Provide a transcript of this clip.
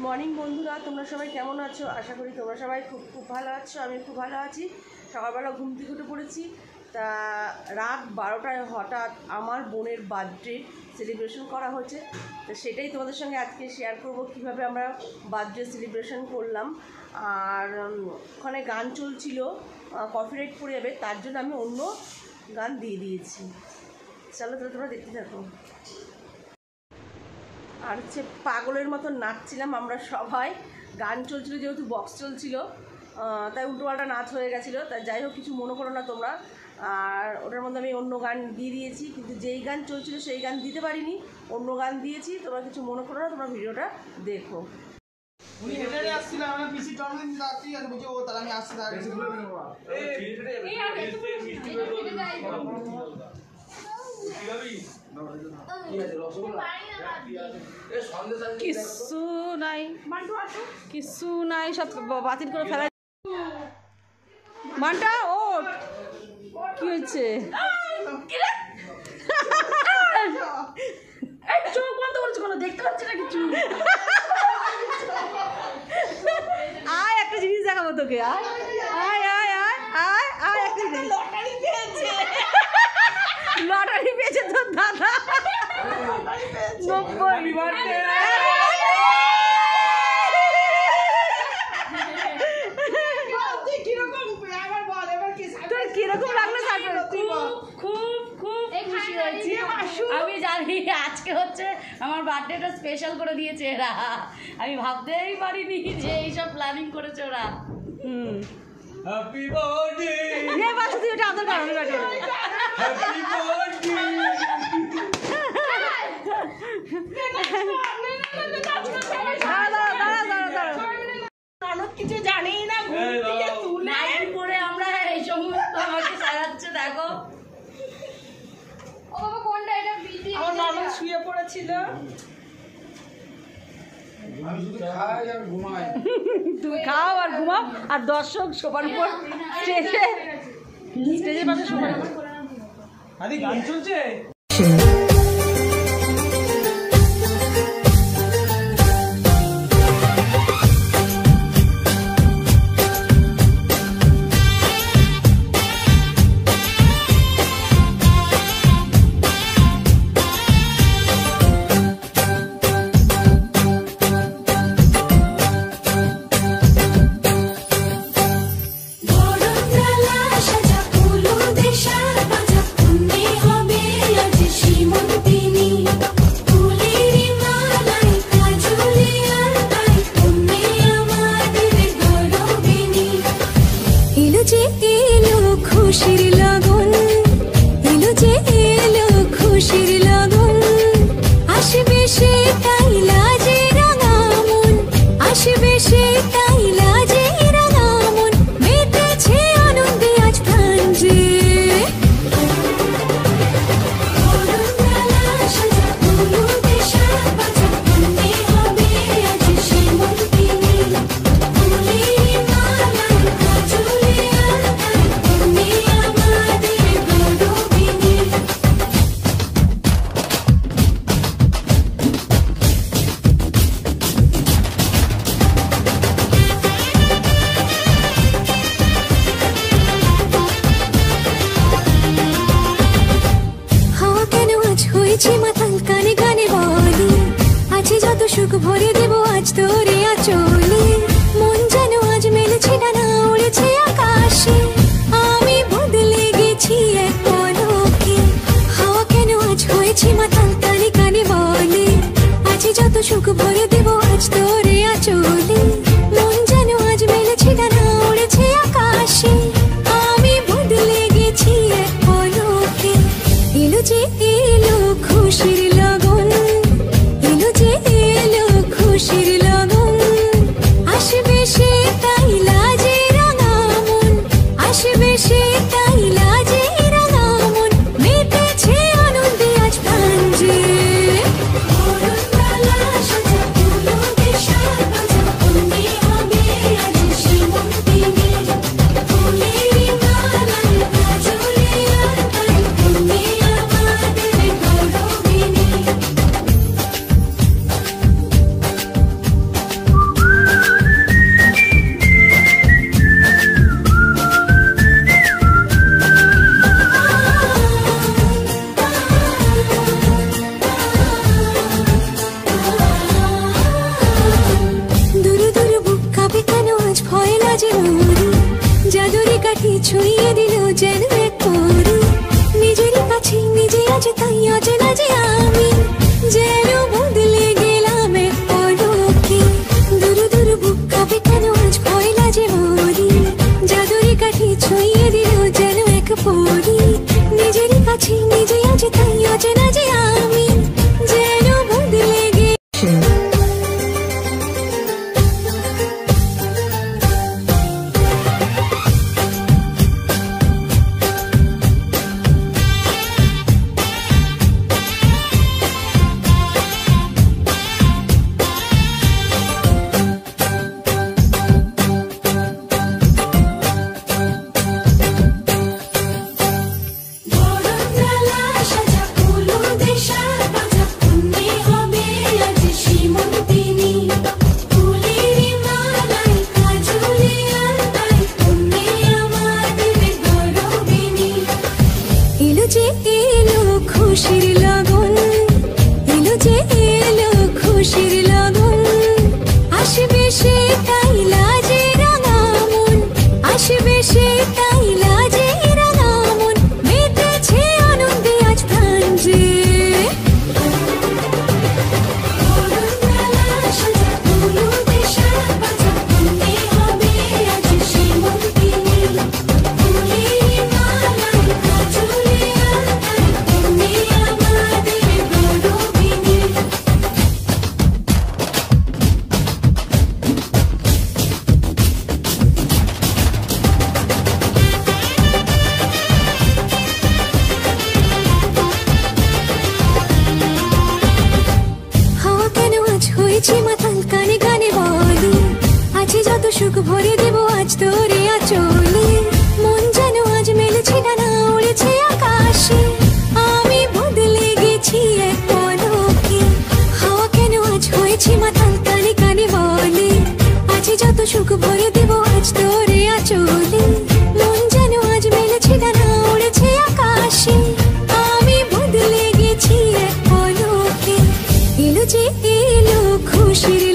Morning বন্ধুরা, তোমরা সবাই কেমন আছো? আশা করি তোমরা সবাই খুব ভালো আছো। আমি খুব ভালো আছি। সকালবেলা ঘুম থেকে উঠে পড়েছি। তা রাত 12টায় হঠাৎ আমার বোনের বার্থডে সেলিব্রেশন করা হচ্ছে। তো সেটাই তোমাদের সঙ্গে আজকে শেয়ার করব, কীভাবে আমরা বার্থডে সেলিব্রেশন করলাম। আর ওখানে গান চলছিল, কপিরাইট পড়ে যাবে, তার জন্য আমি অন্য গান দিয়ে দিয়েছি। চলো তাহলে তোমরা দেখতে থাকো। আর হচ্ছে পাগলের মতো নাচছিলাম আমরা সবাই। গান চলছিল, যেহেতু বক্স চলছিল, তাই উল্টোপাল্টা নাচ হয়ে গেছিলো। তাই যাই হোক, কিছু মনে করো না তোমরা। আর ওটার মধ্যে আমি অন্য গান দিয়ে দিয়েছি, কিন্তু যেই গান চলছিল সেই গান দিতে পারিনি, অন্য গান দিয়েছি। তোমরা কিছু মনে করো না, তোমরা ভিডিওটা দেখো। কিছু নাই, কিছু নাই, সব বাতিল করে ফেলা। মানটা ওঠ, কি হচ্ছে? চোখ বন্ধ করছো কোনো, দেখতে পাচ্ছি না কিছু। আয় একটা জিনিস দেখাবো তোকে, আয় আয় আয় আয় আয় আয় একটা জিনিস। লটারি পেয়েছে তোর দাদা। 90 বার্থডে। তোর কিরকম লাগলো? খুব খুব খুশি হয়েছি। আমি জানি আজকে হচ্ছে আমার বার্থডেটা স্পেশাল করে দিয়েছে এরা। আমি ভাবতেই পারিনি যে এইসব প্ল্যানিং করেছে ওরা। Happy birthday. নে বাসু তুই ওটা আদর কর, আমি বাড়ি। Happy birthday. কিছু জানি না, পরে আমরা এই সমস্ত আমাকে সাজাচ্ছে। দেখো ও বাবা, কোনটা এটা? আমার ননদ শুয়ে পড়েছিল। তুমি খাও আর ঘুমাও, আর দর্শক শোবার উপর স্টেজের পাশে শোবার। গান চলছে। সুখ ভরে দেব আজ তোরে আঁচলে, মন যেন আজ মেলেছে ডানা, উড়েছে আকাশে। আমি বদলে গেছি এক পলকে, হাওয়া কেন আজ হয়েছে মাতাল, কানে কানে বলে আজ যত সুখ ভরে দেব আজ তোরে আঁচলে, মন যেন আজ মেলেছে ডানা, উড়েছে আকাশে। আমি বদলে গেছি এক পলকে। এলো যে এলো খুশির লগন, এলো যে এলো খুশির লগন, আসবে সে তাই লাজে রাঙা মন, আসবে সে তাই লাজে রাঙা মন, মেতেছে আনন্দে আজ প্রাণ যে। ছুঁয়ে দিল যেন এক পরি নিজেরই কাছে নিজে আজ তাই অচেনা যে আমি যেন বদলে গেলাম এক পলকে দুরু দুরু বুক কাঁপে কেন আজ ভয়লা যে মরি জাদুরি কাঠি ছুঁয়ে দিল যেন এক পরি নিজেরই কাছে নিজে আজ তাই অচেনা যে আমি যেন বদলে গে খুশির লগন এলো যে এলো খুশির লগন আসবে সে তাই লাজে রাঙা মন আসবে সে তাই লাজে রাঙা মন মেতেছে আনন্দে আজ প্রাণ যে মাতাল কানে কানে বলি আছে যত সুখ ভরে দেব আজ তোরে আঁচলে মন যেন আজ মেলেছে ডানা উড়েছে আকাশে আমি বদলে গেছি এক পলকে হাওয়া কেন আজ হয়েছে মাতাল কানে কানে বলি আছে যত সুখ ভরে দেব আজ তোরে আঁচলে মন যেন আজ মেলেছে ডানা উড়েছে আকাশে আমি বদলে গেছি এক পলকে এলো যে এলো খুশির